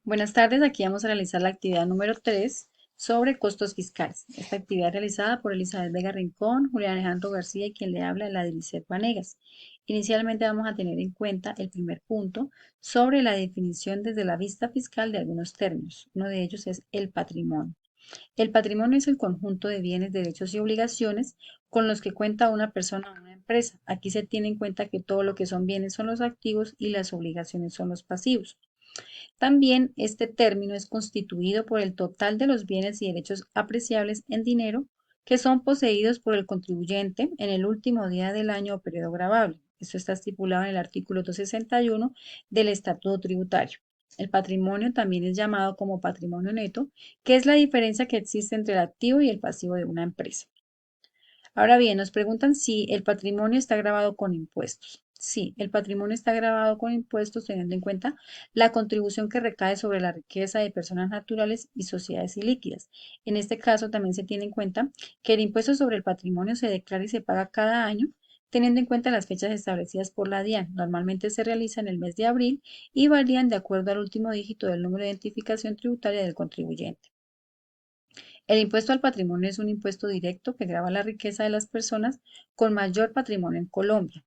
Buenas tardes, aquí vamos a realizar la actividad número 3 sobre costos fiscales. Esta actividad es realizada por Elizabeth Vega Rincón, Julián Alejandro García y quien le habla, la Dilicet Vanegas. Inicialmente vamos a tener en cuenta el primer punto sobre la definición desde la vista fiscal de algunos términos. Uno de ellos es el patrimonio. El patrimonio es el conjunto de bienes, derechos y obligaciones con los que cuenta una persona o una empresa. Aquí se tiene en cuenta que todo lo que son bienes son los activos y las obligaciones son los pasivos. También este término es constituido por el total de los bienes y derechos apreciables en dinero que son poseídos por el contribuyente en el último día del año o periodo gravable. Esto está estipulado en el artículo 261 del Estatuto Tributario. El patrimonio también es llamado como patrimonio neto, que es la diferencia que existe entre el activo y el pasivo de una empresa. Ahora bien, nos preguntan si el patrimonio está grabado con impuestos. Sí, el patrimonio está grabado con impuestos teniendo en cuenta la contribución que recae sobre la riqueza de personas naturales y sociedades ilíquidas. En este caso también se tiene en cuenta que el impuesto sobre el patrimonio se declara y se paga cada año teniendo en cuenta las fechas establecidas por la DIAN. Normalmente se realiza en el mes de abril y varían de acuerdo al último dígito del número de identificación tributaria del contribuyente. El impuesto al patrimonio es un impuesto directo que grava la riqueza de las personas con mayor patrimonio en Colombia.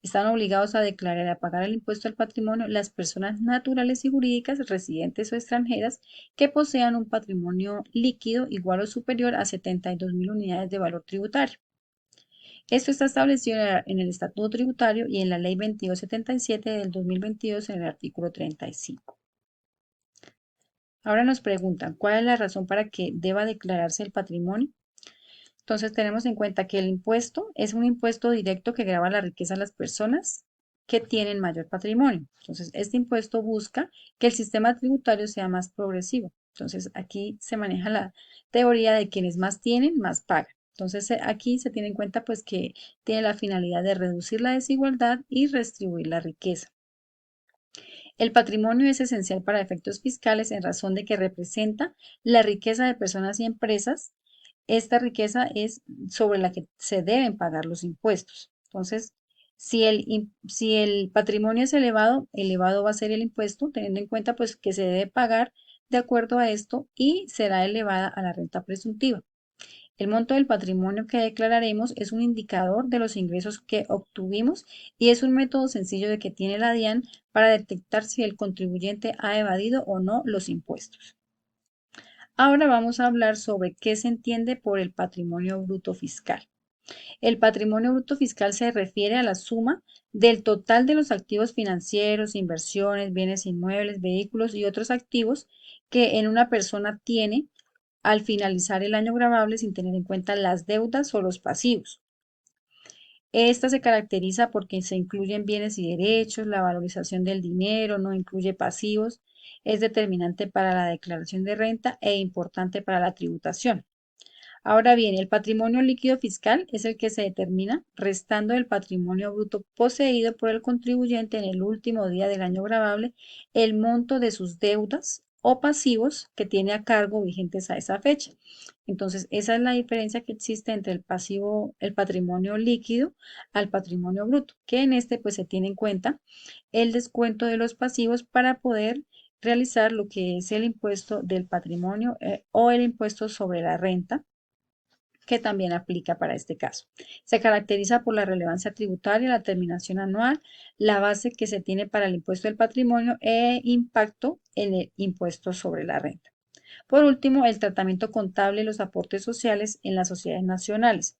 Están obligados a declarar y a pagar el impuesto al patrimonio las personas naturales y jurídicas, residentes o extranjeras, que posean un patrimonio líquido igual o superior a 72.000 unidades de valor tributario. Esto está establecido en el Estatuto Tributario y en la Ley 2277 del 2022 en el artículo 35. Ahora nos preguntan, ¿cuál es la razón para que deba declararse el patrimonio? Entonces tenemos en cuenta que el impuesto es un impuesto directo que grava la riqueza a las personas que tienen mayor patrimonio. Entonces, este impuesto busca que el sistema tributario sea más progresivo. Entonces, aquí se maneja la teoría de quienes más tienen, más pagan. Entonces, aquí se tiene en cuenta pues que tiene la finalidad de reducir la desigualdad y redistribuir la riqueza. El patrimonio es esencial para efectos fiscales en razón de que representa la riqueza de personas y empresas. Esta riqueza es sobre la que se deben pagar los impuestos. Entonces, si el patrimonio es elevado, elevado va a ser el impuesto, teniendo en cuenta pues que se debe pagar de acuerdo a esto y será elevada a la renta presuntiva. El monto del patrimonio que declararemos es un indicador de los ingresos que obtuvimos y es un método sencillo de que tiene la DIAN para detectar si el contribuyente ha evadido o no los impuestos. Ahora vamos a hablar sobre qué se entiende por el patrimonio bruto fiscal. El patrimonio bruto fiscal se refiere a la suma del total de los activos financieros, inversiones, bienes inmuebles, vehículos y otros activos que en una persona tiene al finalizar el año gravable sin tener en cuenta las deudas o los pasivos. Esta se caracteriza porque se incluyen bienes y derechos, la valorización del dinero, no incluye pasivos, es determinante para la declaración de renta e importante para la tributación. Ahora bien, el patrimonio líquido fiscal es el que se determina restando el patrimonio bruto poseído por el contribuyente en el último día del año gravable el monto de sus deudas o pasivos que tiene a cargo vigentes a esa fecha. Entonces, esa es la diferencia que existe entre el pasivo, el patrimonio líquido al patrimonio bruto, que en este pues se tiene en cuenta el descuento de los pasivos para poder realizar lo que es el impuesto del patrimonio o el impuesto sobre la renta que también aplica para este caso. Se caracteriza por la relevancia tributaria, la terminación anual, la base que se tiene para el impuesto del patrimonio e impacto en el impuesto sobre la renta. Por último, el tratamiento contable y los aportes sociales en las sociedades nacionales.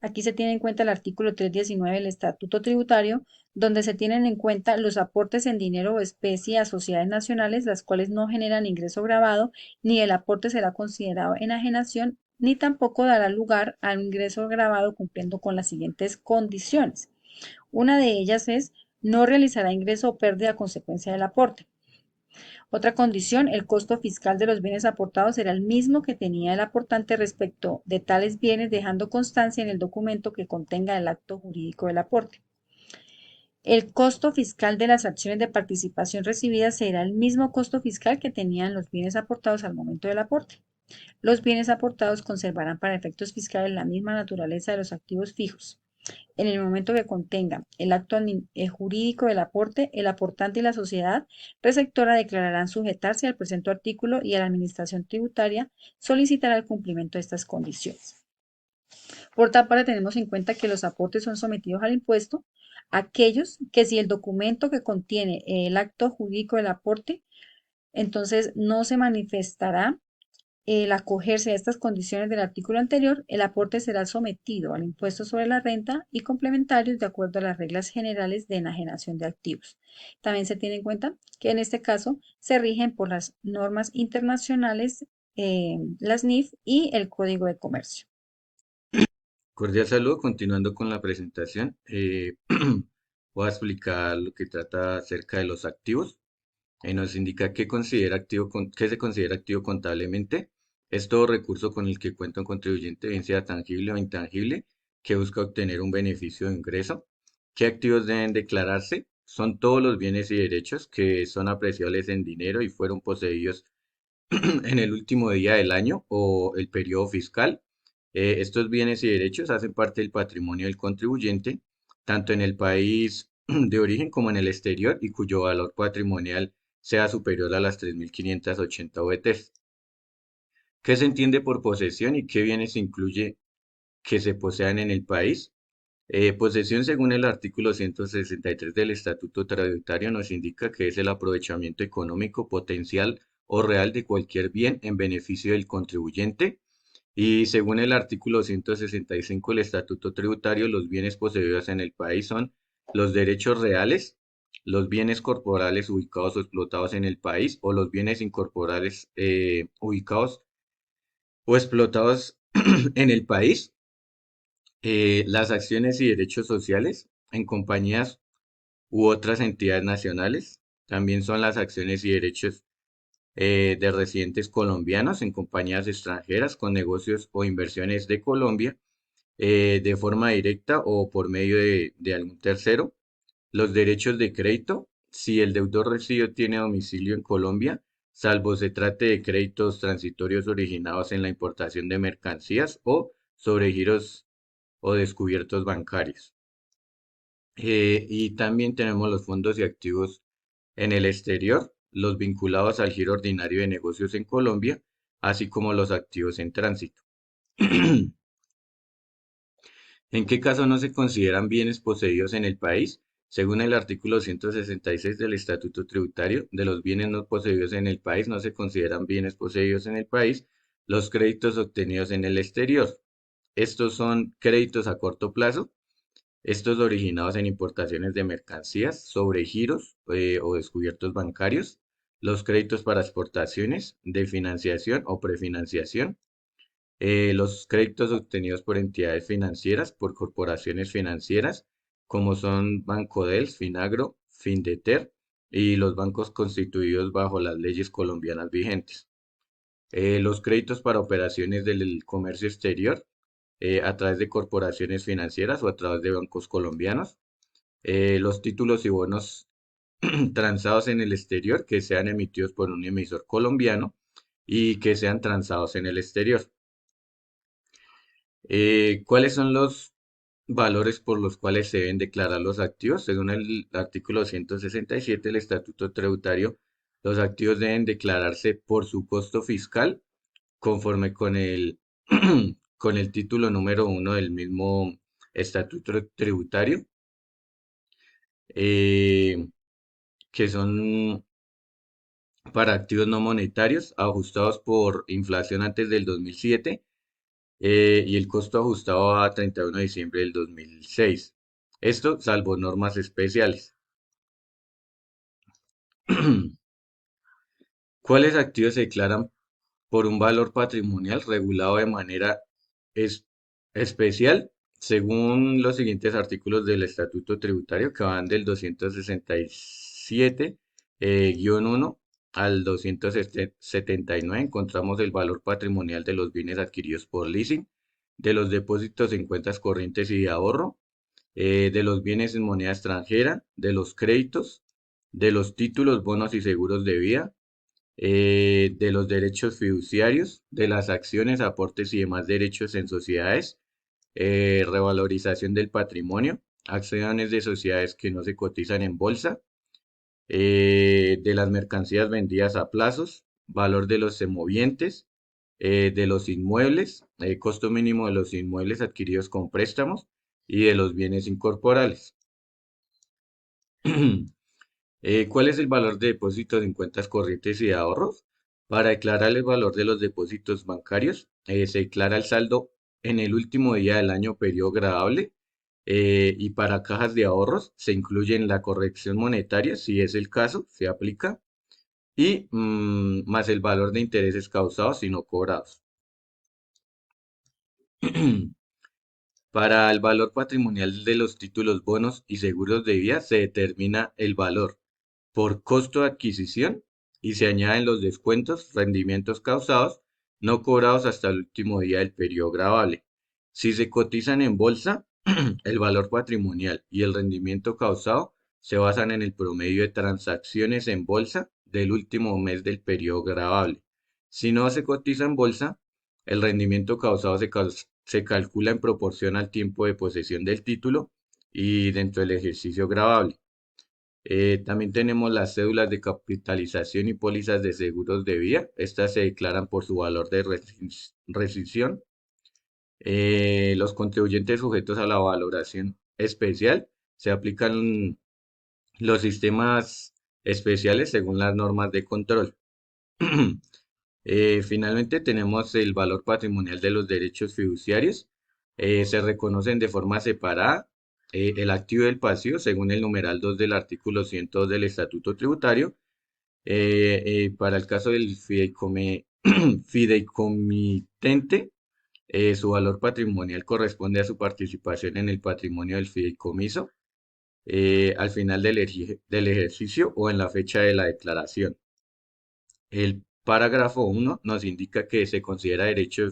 Aquí se tiene en cuenta el artículo 319 del Estatuto Tributario, donde se tienen en cuenta los aportes en dinero o especie a sociedades nacionales, las cuales no generan ingreso grabado, ni el aporte será considerado enajenación, ni tampoco dará lugar a un ingreso grabado cumpliendo con las siguientes condiciones. Una de ellas es no realizará ingreso o pérdida a consecuencia del aporte. Otra condición, el costo fiscal de los bienes aportados será el mismo que tenía el aportante respecto de tales bienes, dejando constancia en el documento que contenga el acto jurídico del aporte. El costo fiscal de las acciones de participación recibidas será el mismo costo fiscal que tenían los bienes aportados al momento del aporte. Los bienes aportados conservarán para efectos fiscales la misma naturaleza de los activos fijos. En el momento que contenga el acto jurídico del aporte, el aportante y la sociedad receptora declararán sujetarse al presente artículo y a la Administración tributaria solicitará el cumplimiento de estas condiciones. Por otra parte, tenemos en cuenta que los aportes son sometidos al impuesto aquellos que si el documento que contiene el acto jurídico del aporte, entonces no se manifestará el acogerse a estas condiciones del artículo anterior, el aporte será sometido al impuesto sobre la renta y complementarios de acuerdo a las reglas generales de enajenación de activos. También se tiene en cuenta que en este caso se rigen por las normas internacionales, las NIF y el Código de Comercio. Cordial saludo, continuando con la presentación. Voy a explicar lo que trata acerca de los activos. Nos indica qué se considera activo contablemente. Es todo recurso con el que cuenta un contribuyente, bien sea tangible o intangible, que busca obtener un beneficio de ingreso. ¿Qué activos deben declararse? Son todos los bienes y derechos que son apreciables en dinero y fueron poseídos en el último día del año o el periodo fiscal. Estos bienes y derechos hacen parte del patrimonio del contribuyente, tanto en el país de origen como en el exterior, y cuyo valor patrimonial sea superior a las 3.580 VTs. ¿Qué se entiende por posesión y qué bienes incluye que se posean en el país? Posesión, según el artículo 163 del Estatuto Tributario, nos indica que es el aprovechamiento económico potencial o real de cualquier bien en beneficio del contribuyente. Y según el artículo 165 del Estatuto Tributario, los bienes poseídos en el país son los derechos reales, los bienes corporales ubicados o explotados en el país o los bienes incorporales ubicados o explotados en el país, las acciones y derechos sociales en compañías u otras entidades nacionales. También son las acciones y derechos de residentes colombianos en compañías extranjeras con negocios o inversiones de Colombia, de forma directa o por medio de algún tercero. Los derechos de crédito, si el deudor recibido tiene domicilio en Colombia, salvo se trate de créditos transitorios originados en la importación de mercancías o sobre giros o descubiertos bancarios. Y también tenemos los fondos y activos en el exterior, los vinculados al giro ordinario de negocios en Colombia, así como los activos en tránsito. ¿En qué caso no se consideran bienes poseídos en el país? Según el artículo 166 del Estatuto Tributario, de los bienes no poseídos en el país no se consideran bienes poseídos en el país los créditos obtenidos en el exterior. Estos son créditos a corto plazo, estos originados en importaciones de mercancías, sobre giros o descubiertos bancarios, los créditos para exportaciones, de financiación o prefinanciación, los créditos obtenidos por entidades financieras, por corporaciones financieras, como son Bancodel, Finagro, Findeter y los bancos constituidos bajo las leyes colombianas vigentes. Los créditos para operaciones del comercio exterior a través de corporaciones financieras o a través de bancos colombianos. Los títulos y bonos transados en el exterior que sean emitidos por un emisor colombiano y que sean transados en el exterior. ¿Cuáles son los valores por los cuales se deben declarar los activos? Según el artículo 167 del Estatuto Tributario, los activos deben declararse por su costo fiscal conforme con con el título número uno del mismo Estatuto Tributario, eh, que son para activos no monetarios ajustados por inflación antes del 2007, y el costo ajustado a 31 de diciembre del 2006. Esto salvo normas especiales. ¿Cuáles activos se declaran por un valor patrimonial regulado de manera es- especial según los siguientes artículos del Estatuto Tributario que van del 267 uno al 279? Encontramos el valor patrimonial de los bienes adquiridos por leasing, de los depósitos en cuentas corrientes y de ahorro, de los bienes en moneda extranjera, de los créditos, de los títulos, bonos y seguros de vida, de los derechos fiduciarios, de las acciones, aportes y demás derechos en sociedades, revalorización del patrimonio, acciones de sociedades que no se cotizan en bolsa, de las mercancías vendidas a plazos, valor de los semovientes, de los inmuebles, costo mínimo de los inmuebles adquiridos con préstamos y de los bienes incorporales. ¿Cuál es el valor de depósitos en cuentas corrientes y de ahorros? Para declarar el valor de los depósitos bancarios, se declara el saldo en el último día del año periodo gradable, y para cajas de ahorros se incluye en la corrección monetaria, si es el caso, se aplica, y más el valor de intereses causados y no cobrados. Para el valor patrimonial de los títulos, bonos y seguros de vida se determina el valor por costo de adquisición y se añaden los descuentos, rendimientos causados, no cobrados hasta el último día del periodo gravable. Si se cotizan en bolsa, el valor patrimonial y el rendimiento causado se basan en el promedio de transacciones en bolsa del último mes del periodo gravable. Si no se cotiza en bolsa, el rendimiento causado se calcula en proporción al tiempo de posesión del título y dentro del ejercicio gravable. También tenemos las cédulas de capitalización y pólizas de seguros de vida. Estas se declaran por su valor de rescisión. Los contribuyentes sujetos a la valoración especial se aplican los sistemas especiales según las normas de control. Finalmente tenemos el valor patrimonial de los derechos fiduciarios. Se reconocen de forma separada el activo y el pasivo según el numeral 2 del artículo 102 del Estatuto Tributario. Para el caso del fideicomitente, su valor patrimonial corresponde a su participación en el patrimonio del fideicomiso al final del ejercicio o en la fecha de la declaración. El parágrafo 1 nos indica que se considera derecho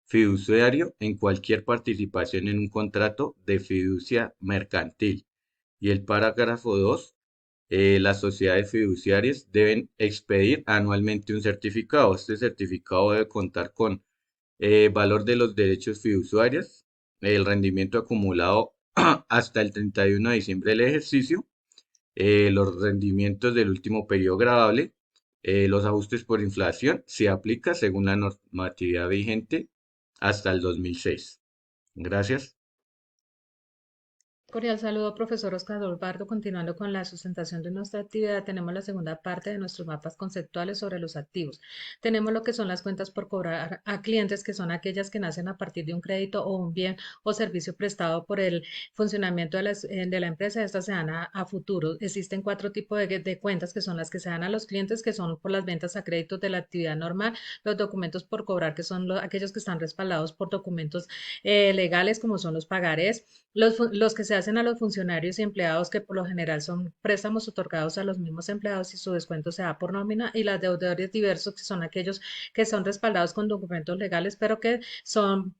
fiduciario en cualquier participación en un contrato de fiducia mercantil. Y el parágrafo 2, las sociedades fiduciarias deben expedir anualmente un certificado. Este certificado debe contar con valor de los derechos fiduciarios, el rendimiento acumulado hasta el 31 de diciembre del ejercicio, los rendimientos del último periodo gravable, los ajustes por inflación, se aplica según la normatividad vigente hasta el 2006. Gracias. Cordial saludo, profesor Oscar Dolbardo. Continuando con la sustentación de nuestra actividad, tenemos la segunda parte de nuestros mapas conceptuales sobre los activos. Tenemos lo que son las cuentas por cobrar a clientes, que son aquellas que nacen a partir de un crédito o un bien o servicio prestado por el funcionamiento de la empresa. Estas se dan a futuro. Existen cuatro tipos de cuentas, que son las que se dan a los clientes, que son por las ventas a créditos de la actividad normal, los documentos por cobrar, que son aquellos que están respaldados por documentos legales, como son los pagarés, los que se hacen a los funcionarios y empleados, que por lo general son préstamos otorgados a los mismos empleados y su descuento se da por nómina, y las deudores diversos, que son aquellos que son respaldados con documentos legales, pero que son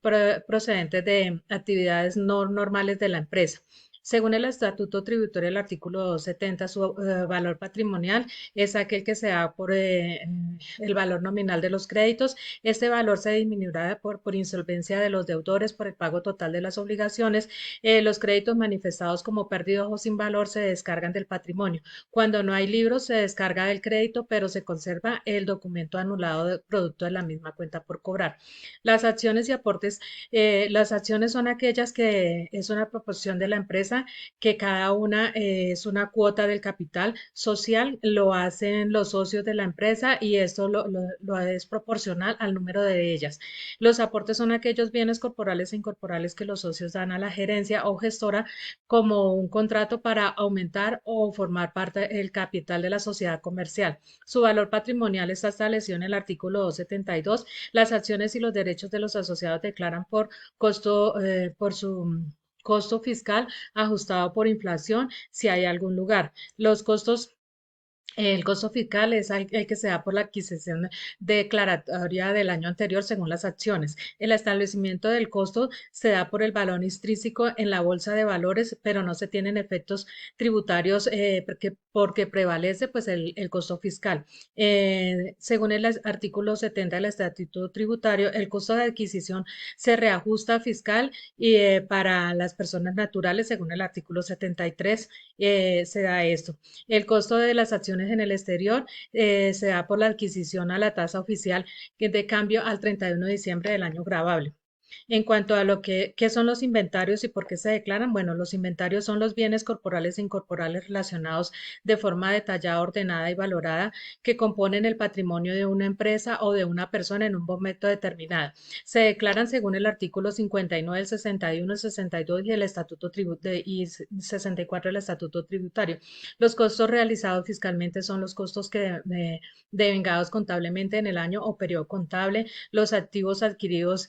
procedentes de actividades no normales de la empresa. Según el Estatuto Tributario, el artículo 270, su valor patrimonial es aquel que se da por el valor nominal de los créditos. Este valor se disminuirá por insolvencia de los deudores, por el pago total de las obligaciones. Los créditos manifestados como perdidos o sin valor se descargan del patrimonio. Cuando no hay libros, se descarga del crédito, pero se conserva el documento anulado producto de la misma cuenta por cobrar. Las acciones y aportes, las acciones son aquellas que es una proporción de la empresa, que cada una es una cuota del capital social, lo hacen los socios de la empresa, y esto lo es proporcional al número de ellas. Los aportes son aquellos bienes corporales e incorporales que los socios dan a la gerencia o gestora como un contrato para aumentar o formar parte del capital de la sociedad comercial. Su valor patrimonial está establecido en el artículo 272. Las acciones y los derechos de los asociados declaran por costo, por su costo fiscal ajustado por inflación, si hay algún lugar. Los costos El costo fiscal es el que se da por la adquisición declaratoria del año anterior según las acciones. El establecimiento del costo se da por el valor intrínseco en la bolsa de valores, pero no se tienen efectos tributarios porque prevalece pues el costo fiscal. Según el artículo 70 del Estatuto Tributario, el costo de adquisición se reajusta fiscal y para las personas naturales, según el artículo 73, se da esto. El costo de las acciones en el exterior se da por la adquisición a la tasa oficial que de cambio al 31 de diciembre del año grabable. En cuanto a lo que qué son los inventarios y por qué se declaran, bueno, los inventarios son los bienes corporales e incorporales relacionados de forma detallada, ordenada y valorada que componen el patrimonio de una empresa o de una persona en un momento determinado. Se declaran según el artículo 59, el 61, el 62 y el Estatuto y 64 del Estatuto Tributario. Los costos realizados fiscalmente son los costos que devengados contablemente en el año o periodo contable, los activos adquiridos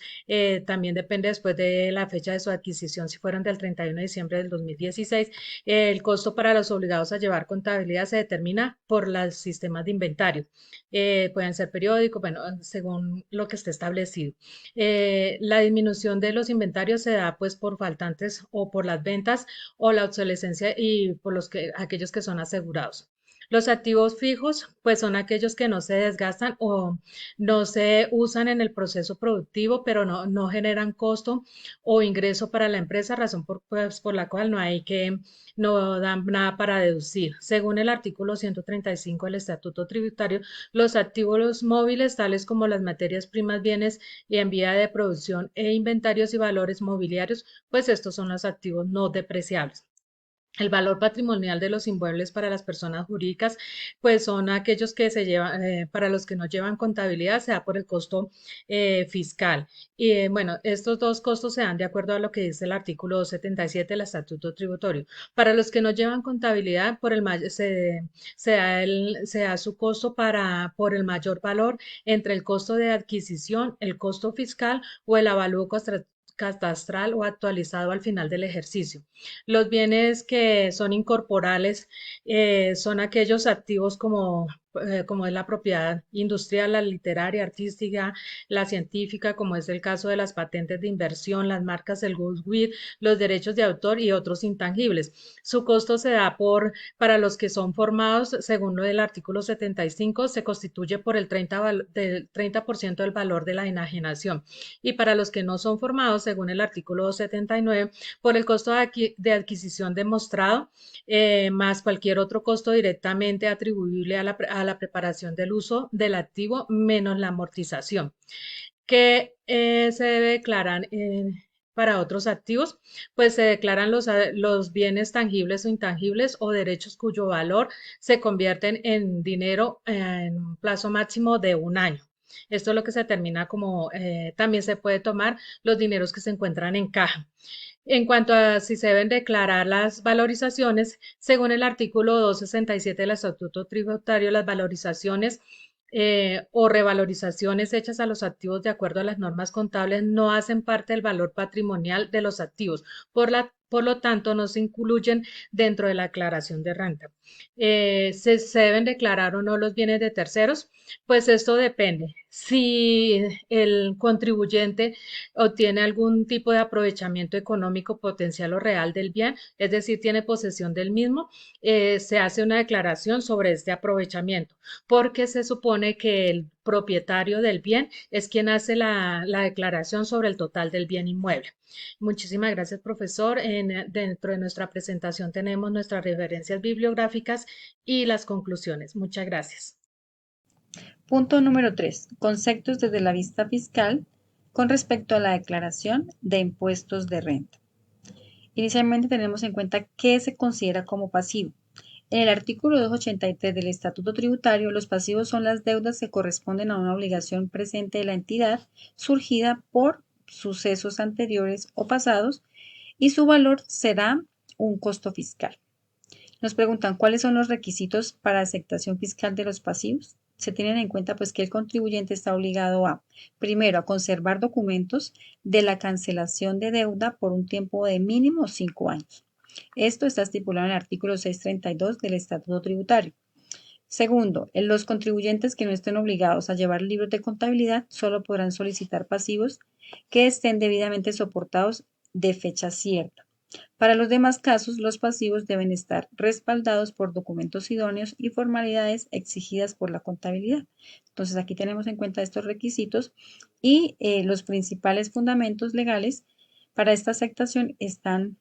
también depende después de la fecha de su adquisición, si fueron del 31 de diciembre del 2016. El costo para los obligados a llevar contabilidad se determina por los sistemas de inventario. Pueden ser periódicos, bueno, según lo que esté establecido. La disminución de los inventarios se da pues por faltantes o por las ventas o la obsolescencia y por aquellos que son asegurados. Los activos fijos, pues son aquellos que no se desgastan o no se usan en el proceso productivo, pero no generan costo o ingreso para la empresa, razón por la cual no dan nada para deducir. Según el artículo 135 del Estatuto Tributario, los activos móviles, tales como las materias primas, bienes y en vía de producción e inventarios y valores mobiliarios, pues estos son los activos no depreciables. El valor patrimonial de los inmuebles para las personas jurídicas, pues son aquellos que se llevan, para los que no llevan contabilidad, se da por el costo fiscal. Y bueno, estos dos costos se dan de acuerdo a lo que dice el artículo 277 del Estatuto Tributario. Para los que no llevan contabilidad, se da su costo por el mayor valor entre el costo de adquisición, el costo fiscal o el avalúo catastral o actualizado al final del ejercicio. Los bienes que son incorporales son aquellos activos como es la propiedad industrial, la literaria, artística, la científica, como es el caso de las patentes de inversión, las marcas, el goodwill, los derechos de autor y otros intangibles. Su costo se da para los que son formados, según lo del artículo 75, se constituye por el 30% del valor de la enajenación. Y para los que no son formados, según el artículo 79, por el costo de adquisición demostrado, más cualquier otro costo directamente atribuible a la preparación del uso del activo, menos la amortización, que se debe declarar para otros activos, pues se declaran los bienes tangibles o intangibles o derechos cuyo valor se convierten en dinero en un plazo máximo de un año. Esto es lo que se determina como, también se puede tomar los dineros que se encuentran en caja. En cuanto a si se deben declarar las valorizaciones, según el artículo 267 del Estatuto Tributario, las valorizaciones o revalorizaciones hechas a los activos de acuerdo a las normas contables no hacen parte del valor patrimonial de los activos. Por lo tanto, no se incluyen dentro de la declaración de renta. ¿Se deben declarar o no los bienes de terceros? Pues esto depende. Si el contribuyente obtiene algún tipo de aprovechamiento económico potencial o real del bien, es decir, tiene posesión del mismo, se hace una declaración sobre este aprovechamiento, porque se supone que el propietario del bien es quien hace la declaración sobre el total del bien inmueble. Muchísimas gracias, profesor. Dentro de nuestra presentación tenemos nuestras referencias bibliográficas y las conclusiones. Muchas gracias. Punto número 3. Conceptos desde la vista fiscal con respecto a la declaración de impuestos de renta. Inicialmente tenemos en cuenta qué se considera como pasivo. En el artículo 283 del Estatuto Tributario, los pasivos son las deudas que corresponden a una obligación presente de la entidad surgida por sucesos anteriores o pasados y su valor será un costo fiscal. Nos preguntan cuáles son los requisitos para aceptación fiscal de los pasivos. Se tienen en cuenta pues que el contribuyente está obligado a, primero, a conservar documentos de la cancelación de deuda por un tiempo de mínimo 5 años. Esto está estipulado en el artículo 632 del Estatuto Tributario. Segundo, los contribuyentes que no estén obligados a llevar libros de contabilidad solo podrán solicitar pasivos que estén debidamente soportados de fecha cierta. Para los demás casos, los pasivos deben estar respaldados por documentos idóneos y formalidades exigidas por la contabilidad. Entonces, aquí tenemos en cuenta estos requisitos y los principales fundamentos legales para esta aceptación están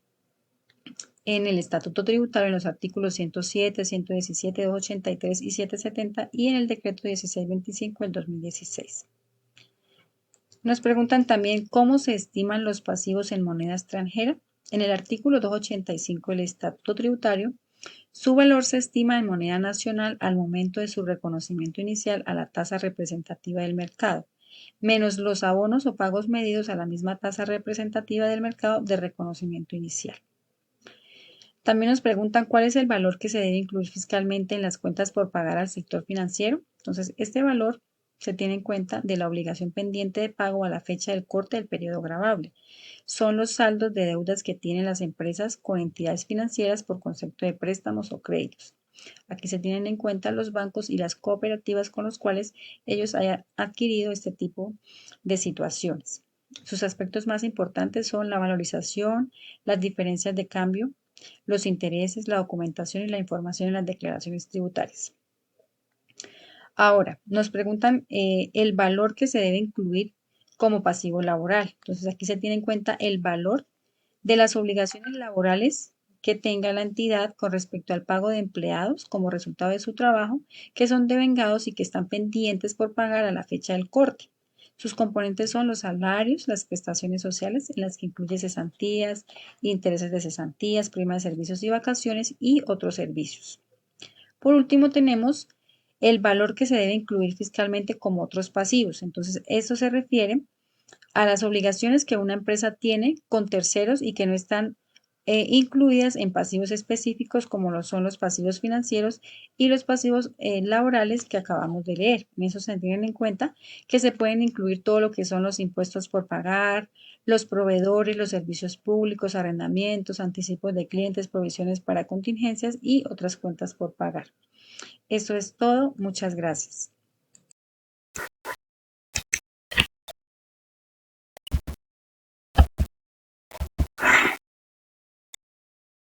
en el Estatuto Tributario en los artículos 107, 117, 283 y 770 y en el Decreto 1625 del 2016. Nos preguntan también cómo se estiman los pasivos en moneda extranjera. En el artículo 285 del Estatuto Tributario, su valor se estima en moneda nacional al momento de su reconocimiento inicial a la tasa representativa del mercado, menos los abonos o pagos medidos a la misma tasa representativa del mercado de reconocimiento inicial. También nos preguntan cuál es el valor que se debe incluir fiscalmente en las cuentas por pagar al sector financiero. Entonces, este valor se tiene en cuenta de la obligación pendiente de pago a la fecha del corte del periodo gravable. Son los saldos de deudas que tienen las empresas con entidades financieras por concepto de préstamos o créditos. Aquí se tienen en cuenta los bancos y las cooperativas con los cuales ellos hayan adquirido este tipo de situaciones. Sus aspectos más importantes son la valorización, las diferencias de cambio, los intereses, la documentación y la información en las declaraciones tributarias. Ahora, nos preguntan el valor que se debe incluir como pasivo laboral. Entonces, aquí se tiene en cuenta el valor de las obligaciones laborales que tenga la entidad con respecto al pago de empleados como resultado de su trabajo, que son devengados y que están pendientes por pagar a la fecha del corte. Sus componentes son los salarios, las prestaciones sociales, en las que incluye cesantías, intereses de cesantías, primas de servicios y vacaciones y otros servicios. Por último, tenemos el valor que se debe incluir fiscalmente como otros pasivos. Entonces, esto se refiere a las obligaciones que una empresa tiene con terceros y que no están incluidas en pasivos específicos como lo son los pasivos financieros y los pasivos laborales que acabamos de leer. En eso se tienen en cuenta que se pueden incluir todo lo que son los impuestos por pagar, los proveedores, los servicios públicos, arrendamientos, anticipos de clientes, provisiones para contingencias y otras cuentas por pagar. Eso es todo. Muchas gracias.